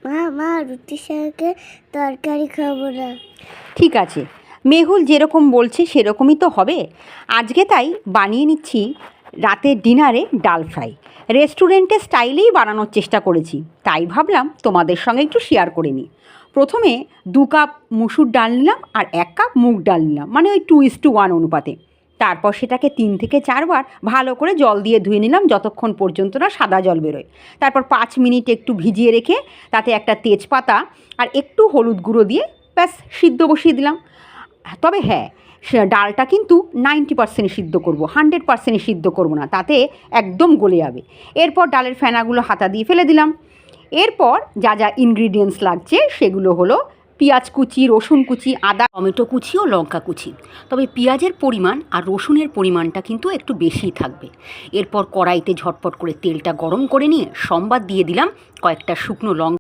মা মা রুটির সঙ্গে তরকারি খাবো না। ঠিক আছে, মেহুল যেরকম বলছে সেরকমই তো হবে। আজকে তাই বানিয়ে নিচ্ছি রাতের ডিনারে ডাল ফ্রাই। রেস্টুরেন্টের স্টাইলেই বানানোর চেষ্টা করেছি, তাই ভাবলাম তোমাদের সঙ্গে একটু শেয়ার করে নিই। প্রথমে 2 কাপ মুসুর ডাল নিলাম আর 1 কাপ মুগ ডাল নিলাম, মানে ওই 2:1 অনুপাতে। তারপর সেটাকে 3 থেকে 4 বার ভালো করে জল দিয়ে ধুয়ে নিলাম, যতক্ষণ পর্যন্ত না সাদা জল বেরোয়। তারপর 5 মিনিট একটু ভিজিয়ে রেখে তাতে একটা তেজপাতা আর একটু হলুদ গুঁড়ো দিয়ে ব্যাস সিদ্ধ বসিয়ে দিলাম। তবে হ্যাঁ, ডালটা কিন্তু 90% সিদ্ধ করব, 100% সিদ্ধ করব না, তাতে একদম গলে যাবে। এরপর ডালের ফেনাগুলো হাতা দিয়ে ফেলে দিলাম। এরপর যা যা ইনগ্রিডিয়েন্টস লাগছে সেগুলো হলো পেঁয়াজ কুচি, রসুন কুচি, আদা, টমেটো কুচি ও লঙ্কা কুচি। তবে পেঁয়াজের পরিমাণ আর রসুনের পরিমাণটা কিন্তু একটু বেশিই থাকবে। এরপর কড়াইতে ঝটপট করে তেলটা গরম করে নিয়ে সম্বাদ দিয়ে দিলাম কয়েকটা শুকনো লঙ্কা।